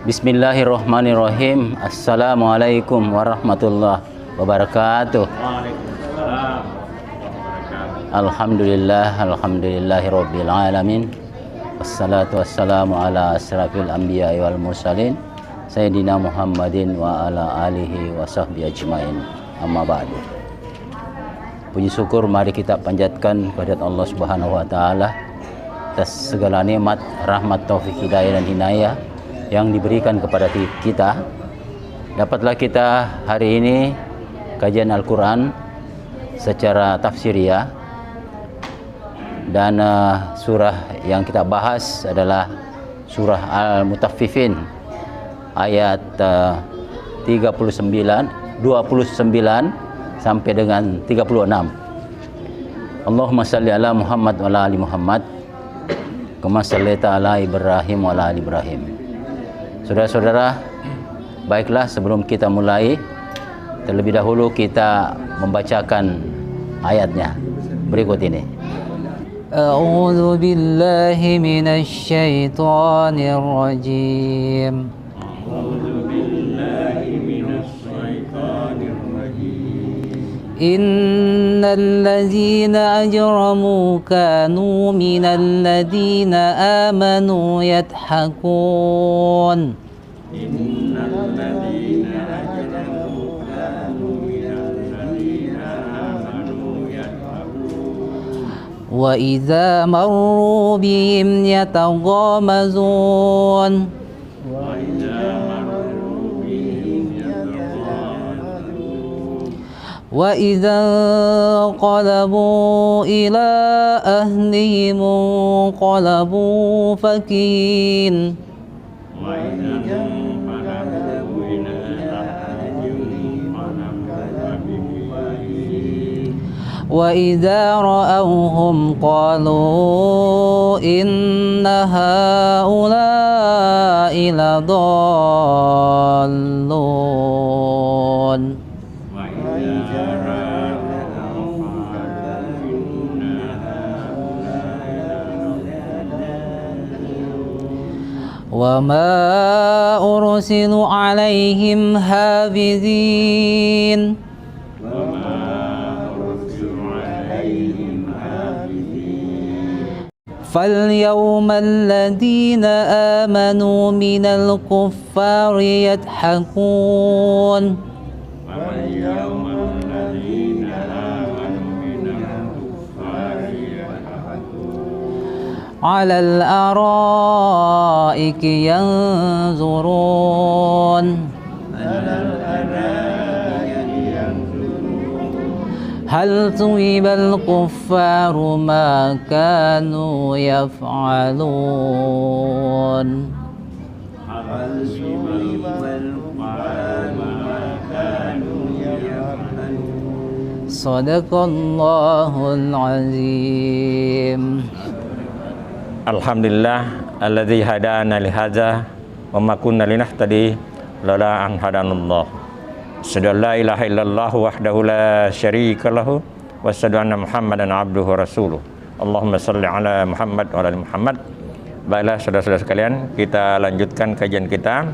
Bismillahirrahmanirrahim. Assalamualaikum warahmatullahi wabarakatuh. Alhamdulillahirabbil alamin. Wassalatu wassalamu ala asrafil anbiya'i wal mursalin Sayyidina Muhammadin wa ala alihi wa sahbihi ajmain. Amma ba'du. Puji syukur mari kita panjatkan kepada Allah Subhanahu wa taala atas segala nikmat, rahmat, taufik, hidayah dan hinayah yang diberikan kepada kita. Dapatlah kita hari ini kajian Al-Quran secara tafsiriyah, dan surah yang kita bahas adalah surah Al-Mutaffifin ayat 29 sampai dengan 36. Allahumma salli ala Muhammad wa ala ali Muhammad kama sallaita ala Ibrahim wa ala ali Ibrahim. Saudara-saudara, baiklah sebelum kita mulai, terlebih dahulu kita membacakan ayatnya berikut ini. A'udzu billahi minasy syaithanir rajim. Innal ladzina ajramu kanu minal ladzina amanu yadhakun. Wa idza marru bihim yataghamazun. Wa idza qalabu ila ahlihim qalabu fakin. Wa idza ra'awhum qalu inna haula'i ladallun. Wa ma ursilu alaihim hafizin. فاليوم الذين آمنوا من الكفار يضحكون على الأرائك ينظرون هل ثوب الكفار ما كانوا يفعلون. Sadaqallahul azim. Alhamdulillah alladzi hadana li hadza wa ma kunna linahtadi laula an hadanallah. Asyhadu an la ilaha illallah wahdahu la syarika lahu wa asyhadu anna Muhammadan abduhu wa rasuluh. Allahumma shalli ala Muhammad wa ala ali Muhammad. Baiklah saudara-saudara sekalian, kita lanjutkan kajian kita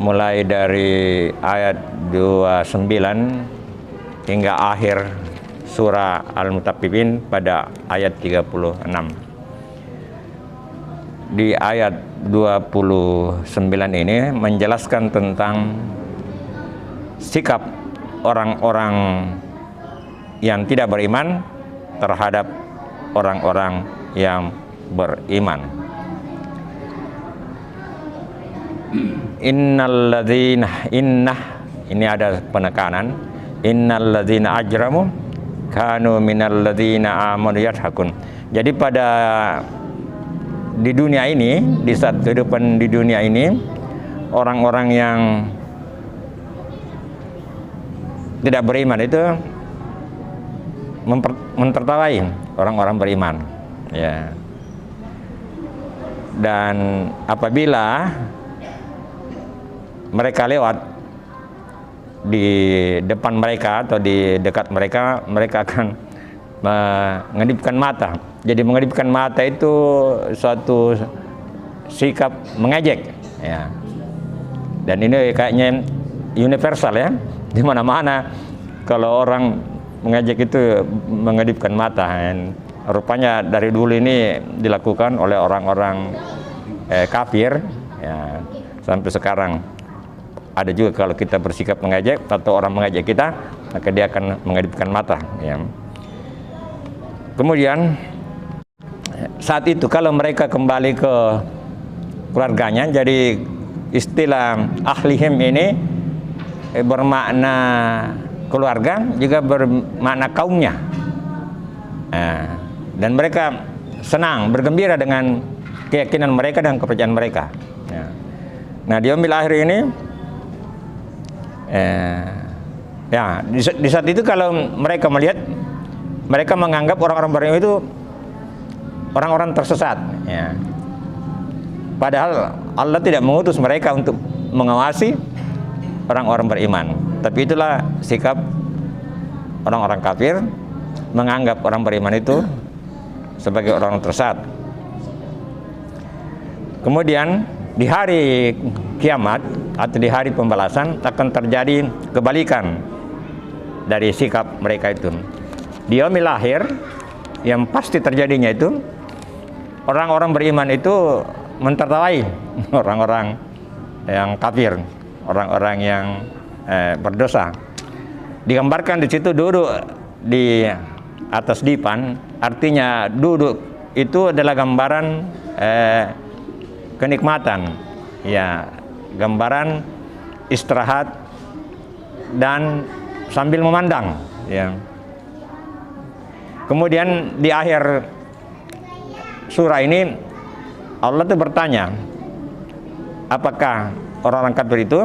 mulai dari ayat 29 hingga akhir surah Al-Mutaffifin pada ayat 36. Di ayat 29 ini menjelaskan tentang sikap orang-orang yang tidak beriman terhadap orang-orang yang beriman. Innalladzina ini ada penekanan. Innalladzina ajramu kanu minalladzina amanu yadhakun. Jadi di dunia ini, di saat kehidupan di dunia ini, orang-orang yang tidak beriman itu mentertawai orang-orang beriman, ya. Dan apabila mereka lewat di depan mereka atau di dekat mereka, mereka akan mengedipkan mata. Jadi mengedipkan mata itu suatu sikap mengejek, Ya. Dan ini kayaknya universal ya, di mana-mana kalau orang mengejek itu mengedipkan mata. Dan rupanya dari dulu ini dilakukan oleh orang-orang kafir, ya, sampai sekarang. Ada juga kalau kita bersikap mengejek atau orang mengejek kita, maka dia akan mengedipkan mata. Ya. Kemudian saat itu kalau mereka kembali ke keluarganya, jadi istilah ahlihim ini bermakna keluarga, juga bermakna kaumnya. Dan mereka senang, bergembira dengan keyakinan mereka dan kepercayaan mereka. Nah, di yaumil akhir ini, ya, di saat itu kalau mereka melihat, mereka menganggap orang-orang beriman itu orang-orang tersesat. Ya. Padahal Allah tidak mengutus mereka untuk mengawasi orang-orang beriman. Tapi itulah sikap orang-orang kafir, menganggap orang beriman itu sebagai orang tersesat. Kemudian di hari kiamat atau di hari pembalasan akan terjadi kebalikan dari sikap mereka itu. Di yaumil akhir yang pasti terjadinya itu, orang-orang beriman itu mentertawai orang-orang yang kafir, orang-orang yang berdosa. Digambarkan di situ duduk di atas dipan, artinya duduk itu adalah gambaran kenikmatan, ya, gambaran istirahat dan sambil memandang, ya. Kemudian di akhir surah ini Allah itu bertanya, apakah orang-orang kafir itu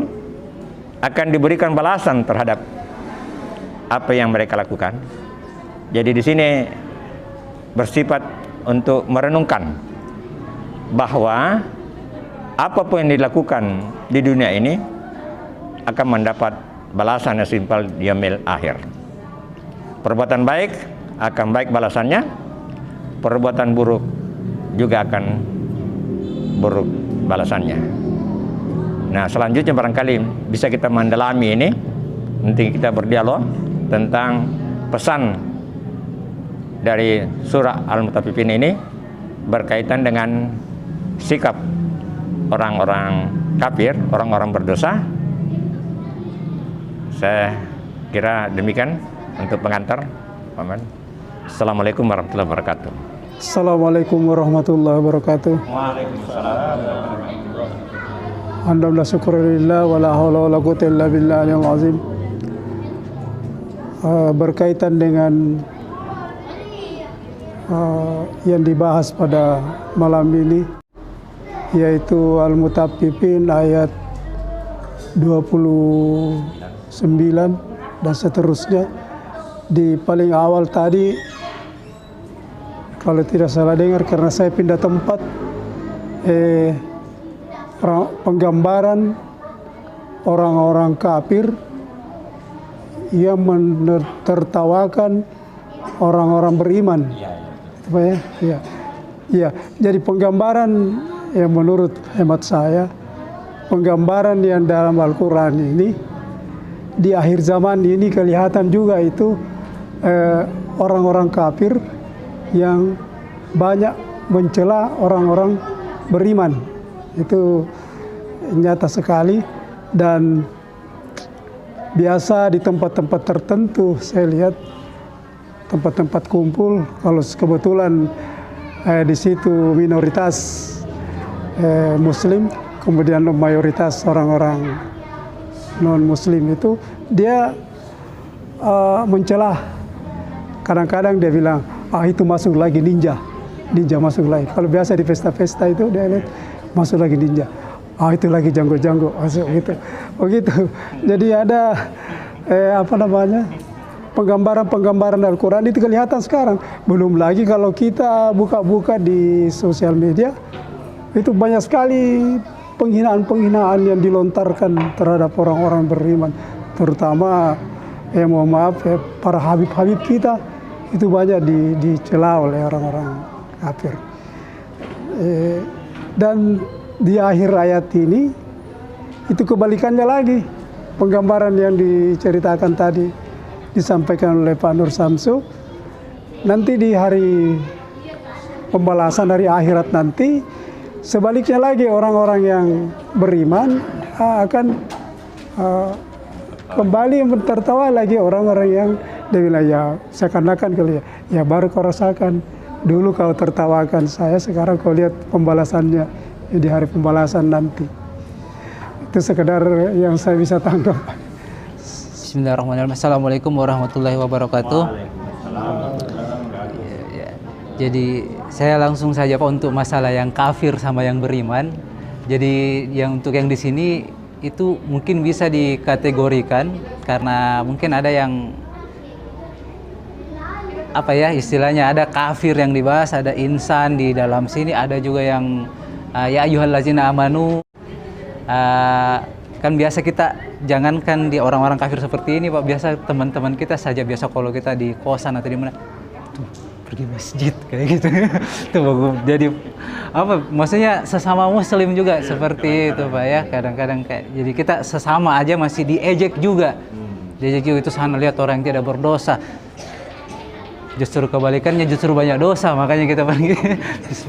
akan diberikan balasan terhadap apa yang mereka lakukan? Jadi di sini bersifat untuk merenungkan bahwa apapun yang dilakukan di dunia ini akan mendapat balasan yang simpel di yaumil akhir. Perbuatan baik akan baik balasannya, perbuatan buruk juga akan buruk balasannya. Nah, selanjutnya barangkali bisa kita mendalami ini, nanti kita berdialog tentang pesan dari surah Al-Mutaffifin ini berkaitan dengan sikap orang-orang kafir, orang-orang berdosa. Saya kira demikian untuk pengantar. Amin. Assalamualaikum warahmatullahi wabarakatuh. Assalamualaikum warahmatullahi wabarakatuh. Waalaikumsalam. Alhamdulillah, syukurillah, wala haula wala quwwata illa billahil azim. Berkaitan dengan yang dibahas pada malam ini, yaitu Al-Mutaffifin ayat 29 dan seterusnya. Di paling awal tadi, kalau tidak salah dengar karena saya pindah tempat, penggambaran orang-orang kafir yang menertawakan orang-orang beriman. Apa ya? Ya. Ya, jadi penggambaran yang menurut hemat saya, penggambaran yang dalam Al-Quran ini di akhir zaman ini kelihatan juga itu orang-orang kafir yang banyak mencela orang-orang beriman. Itu nyata sekali, dan biasa di tempat-tempat tertentu saya lihat tempat-tempat kumpul, kalau kebetulan di situ minoritas Muslim, kemudian mayoritas orang-orang non-Muslim, itu dia mencela. Kadang-kadang dia bilang, itu masuk lagi ninja masuk lagi. Kalau biasa di pesta-pesta itu dia lihat masuk lagi ninja, itu lagi janggo-janggo masuk gitu. Begitu. Jadi ada penggambaran Al-Quran itu kelihatan sekarang. Belum lagi kalau kita buka-buka di sosial media, itu banyak sekali penghinaan-penghinaan yang dilontarkan terhadap orang-orang beriman, terutama mohon maaf para habib-habib kita, itu banyak dicela oleh orang-orang kafir. Dan di akhir ayat ini itu kebalikannya lagi. Penggambaran yang diceritakan tadi disampaikan oleh Pak Nur Samsu. Nanti di hari pembalasan dari akhirat nanti, sebaliknya lagi orang-orang yang beriman akan kembali tertawa lagi orang-orang yang dia bilang ya seakan-akan kali ya baru kau rasakan dulu kau tertawakan saya, sekarang kau lihat pembalasannya di hari pembalasan nanti. Itu sekedar yang saya bisa tangkap. Bismillahirrahmanirrahim. Assalamualaikum warahmatullahi wabarakatuh. Jadi saya langsung saja Pak untuk masalah yang kafir sama yang beriman. Jadi untuk yang di sini itu mungkin bisa dikategorikan karena mungkin ada yang apa ya istilahnya, ada kafir yang dibahas, ada insan di dalam sini, ada juga yang ya ayyuhallazina amanu. Kan biasa kita jangankan di orang-orang kafir seperti ini Pak, biasa teman-teman kita saja, biasa kalau kita di kosan atau di mana tuh pergi masjid kayak gitu. Tuh jadi apa maksudnya sesama muslim juga seperti itu Pak ya, kadang-kadang kayak jadi kita sesama aja masih diejek juga. Diejek juga itu sana lihat orang yang tidak berdosa. Justru kebalikannya, justru banyak dosa, makanya kita pergi.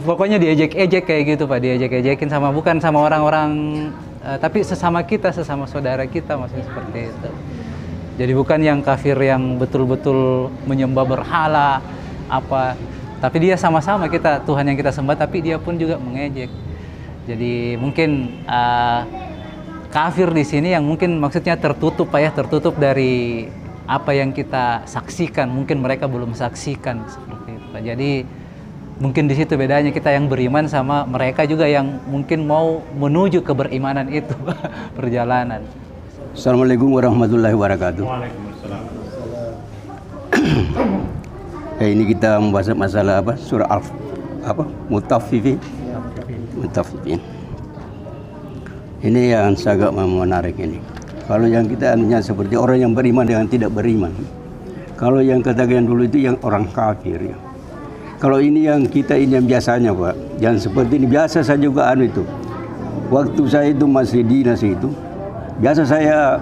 Pokoknya diejek-ejek kayak gitu Pak, diejek-ejekin sama bukan sama orang-orang tapi sesama kita, sesama saudara kita, maksudnya seperti itu. Jadi bukan yang kafir yang betul-betul menyembah berhala apa, tapi dia sama-sama kita Tuhan yang kita sembah, tapi dia pun juga mengejek. Jadi mungkin kafir di sini yang mungkin maksudnya tertutup Pak ya, tertutup dari apa yang kita saksikan, mungkin mereka belum saksikan seperti itu Pak. Jadi mungkin di situ bedanya kita yang beriman sama mereka juga yang mungkin mau menuju ke berimanan itu perjalanan. Assalamualaikum warahmatullahi wabarakatuh. Ini kita membahas masalah apa? Surah Mutaffifin. Ini yang sangat menarik ini. Kalau yang kita anunya seperti orang yang beriman dengan tidak beriman. Kalau yang katakan dulu itu yang orang kafir ya. Kalau ini yang kita ini yang biasanya Pak, yang seperti ini biasa saya juga itu. Waktu saya itu masih dinas itu, biasa saya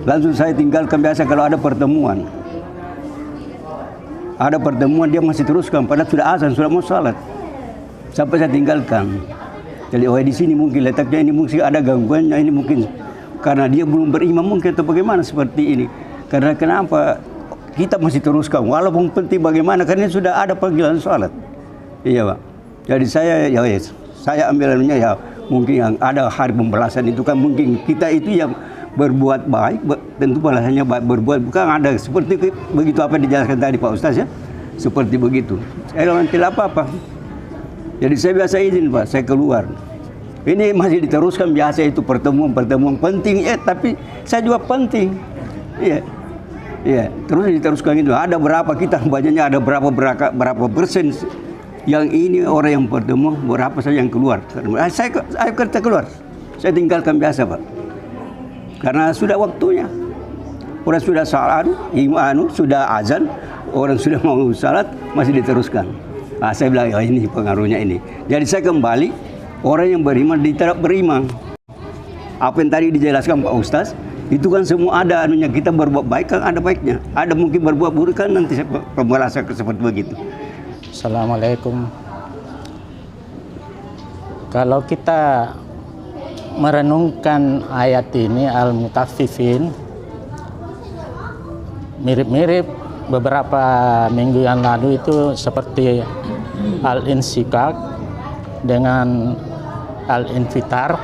langsung saya tinggalkan biasa kalau ada pertemuan. Ada pertemuan dia masih teruskan, padahal sudah azan, sudah mau salat. Sampai saya tinggalkan. Jadi di sini mungkin letaknya ini mungkin ada gangguannya, ini mungkin karena dia belum beriman mungkin atau bagaimana seperti ini. Karena kenapa kita masih teruskan walaupun penting bagaimana, karena sudah ada panggilan salat. Iya Pak. Jadi saya ambilannya ya mungkin yang ada hari pembalasan itu kan mungkin kita itu yang berbuat baik, tentu balasannya baik, berbuat bukan ada seperti begitu apa dijelaskan tadi Pak Ustaz ya. Seperti begitu. Saya tidak apa-apa. Jadi saya biasa izin Pak, saya keluar. Ini masih diteruskan biasa itu pertemuan-pertemuan penting ya, tapi saya juga penting. Iya. Iya, terus diteruskan itu. Ada berapa kita banyaknya ada berapa persen yang ini orang yang bertemu, berapa saja yang keluar. Saya kerja keluar. Saya tinggalkan biasa Pak. Karena sudah waktunya. Orang sudah salat, sudah azan, orang sudah mau salat masih diteruskan. Nah, saya bilang ya ini pengaruhnya ini. Jadi saya kembali. Orang yang beriman tidak beriman. Apa yang tadi dijelaskan Pak Ustaz, itu kan semua ada anunya, kita berbuat baik kan ada baiknya. Ada mungkin berbuat buruk kan nanti pembalasan seperti begitu. Assalamualaikum. Kalau kita merenungkan ayat ini Al-Mutaffifin, mirip-mirip beberapa minggu yang lalu itu seperti Al-Insikak dengan Al-Infitar.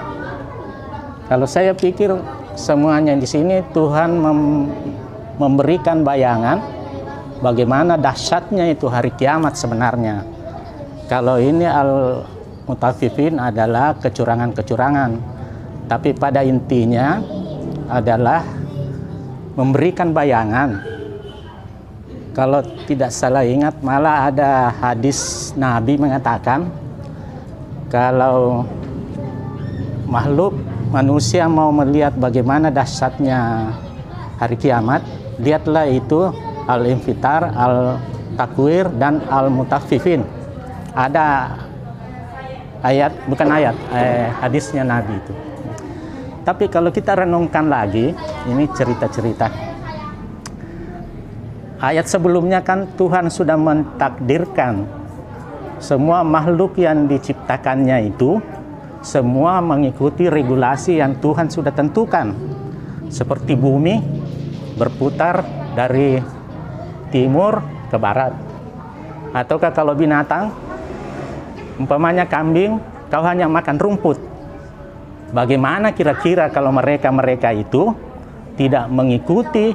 Kalau saya pikir semuanya di sini Tuhan memberikan bayangan bagaimana dahsyatnya itu hari kiamat sebenarnya. Kalau ini Al-Mutaffifin adalah kecurangan-kecurangan, tapi pada intinya adalah memberikan bayangan. Kalau tidak salah ingat, malah ada hadis Nabi mengatakan kalau makhluk manusia mau melihat bagaimana dahsyatnya hari kiamat, lihatlah itu Al-Infitar, Al-Takwir, dan Al-Mutaffifin. Ada hadisnya Nabi itu. Tapi kalau kita renungkan lagi, ini cerita-cerita. Ayat sebelumnya kan Tuhan sudah mentakdirkan semua makhluk yang diciptakannya itu semua mengikuti regulasi yang Tuhan sudah tentukan. Seperti bumi berputar dari timur ke barat. Ataukah kalau binatang, umpamanya kambing, kau hanya makan rumput. Bagaimana kira-kira kalau mereka itu tidak mengikuti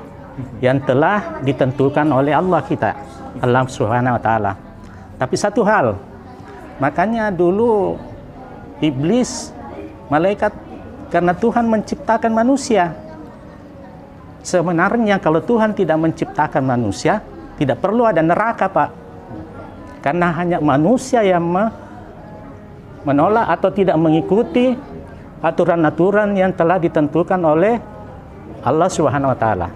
yang telah ditentukan oleh Allah kita, Allah Subhanahu wa Ta'ala. Tapi satu hal, makanya dulu iblis, malaikat, karena Tuhan menciptakan manusia. Sebenarnya kalau Tuhan tidak menciptakan manusia, tidak perlu ada neraka, Pak. Karena hanya manusia yang menolak atau tidak mengikuti aturan-aturan yang telah ditentukan oleh Allah Subhanahu wa Ta'ala.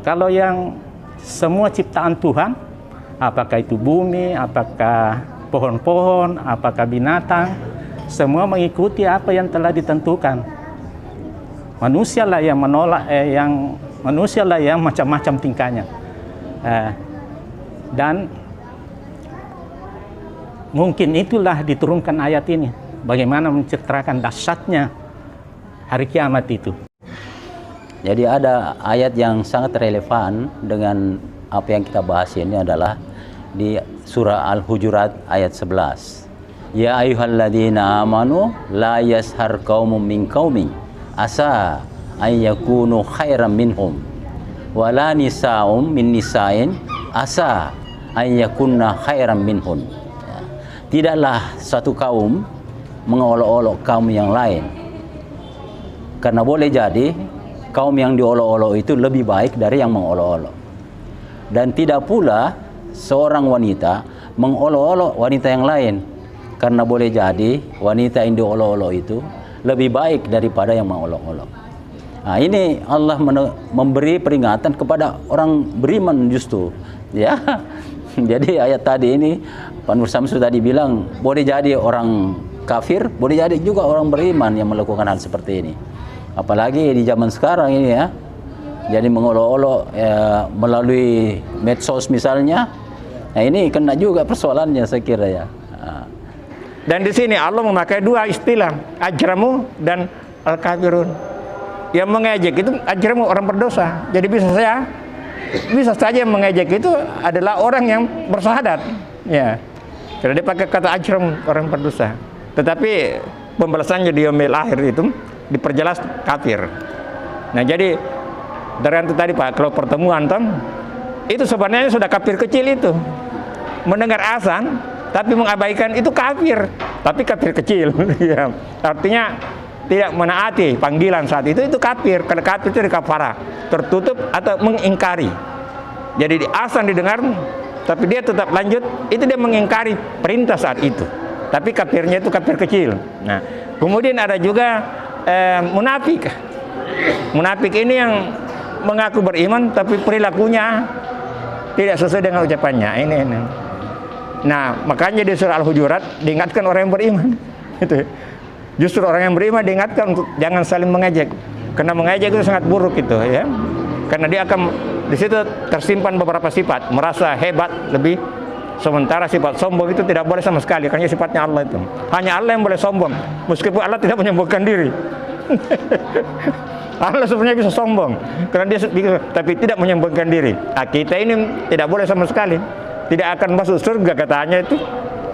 Kalau yang semua ciptaan Tuhan, apakah itu bumi, apakah pohon-pohon, apakah binatang, semua mengikuti apa yang telah ditentukan. Manusialah yang menolak, manusialah yang macam-macam tingkahnya. Dan mungkin itulah diturunkan ayat ini. Bagaimana menceritakan dahsyatnya hari kiamat itu. Jadi ada ayat yang sangat relevan dengan apa yang kita bahas ini adalah di surah Al-Hujurat ayat 11. Ya ayyuhalladzina amanu la yashar qaumun min qaumin asa ay yakunu khairan minhum wala nisa'um min nisa'in asa ay yakunna khairan minhun. Tidaklah satu kaum mengolok-olok kaum yang lain, karena boleh jadi kaum yang diolok-olok itu lebih baik dari yang mengolok-olok. Dan tidak pula seorang wanita mengolok-olok wanita yang lain, karena boleh jadi wanita yang diolok-olok itu lebih baik daripada yang mengolok-olok. Nah, ini Allah memberi peringatan kepada orang beriman justru, ya. Jadi ayat tadi ini Pak Nur Samsu tadi bilang boleh jadi orang kafir, boleh jadi juga orang beriman yang melakukan hal seperti ini. Apalagi di zaman sekarang ini ya, jadi mengolok-olok melalui medsos misalnya. Nah, ini kena juga persoalannya saya kira ya. Dan di sini Allah memakai dua istilah, ajramu dan al-kafirun. Yang mengejek itu ajramu, orang berdosa. Jadi bisa saja yang mengejek itu adalah orang yang bersahadat. Ya. Karena dia pakai kata ajram, orang berdosa. Tetapi pembalasannya di yaumil akhir itu diperjelas kafir. Nah, jadi dari itu tadi Pak, kalau pertemuan itu sebenarnya sudah kafir kecil itu. Mendengar azan tapi mengabaikan itu kafir, tapi kafir kecil. Ya. Artinya tidak menaati panggilan saat itu kafir. Karena kafir itu kafara, tertutup atau mengingkari. Jadi di azan didengar tapi dia tetap lanjut, itu dia mengingkari perintah saat itu. Tapi kafirnya itu kafir kecil. Nah, kemudian ada juga munafik. Munafik ini yang mengaku beriman tapi perilakunya tidak sesuai dengan ucapannya. Ini. Nah, makanya di surah Al-Hujurat diingatkan orang yang beriman. Itu. Justru orang yang beriman diingatkan untuk jangan saling mengejek. Karena mengejek itu sangat buruk itu, ya. Karena dia akan di situ tersimpan beberapa sifat, merasa hebat lebih. Sementara sifat sombong itu tidak boleh sama sekali, karena sifatnya Allah itu. Hanya Allah yang boleh sombong, meskipun Allah tidak menyombongkan diri. Allah sebenarnya bisa sombong, karena dia tapi tidak menyombongkan diri. Nah, kita ini tidak boleh sama sekali, tidak akan masuk surga katanya itu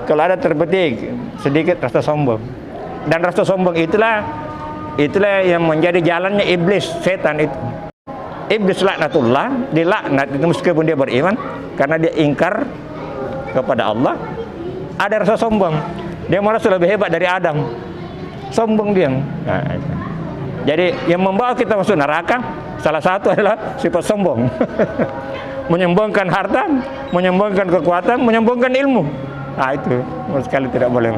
kalau ada terbetik sedikit rasa sombong. Dan rasa sombong itulah yang menjadi jalannya iblis, setan itu. Iblis laknatullah, dilaknat itu meskipun dia beriman, karena dia ingkar kepada Allah. Ada rasa sombong, dia merasa lebih hebat dari Adam, sombong dia. Nah, jadi yang membawa kita masuk neraka salah satu adalah sifat sombong. Menyombongkan harta, menyombongkan kekuatan, menyombongkan ilmu. Nah, itu sekali tidak boleh.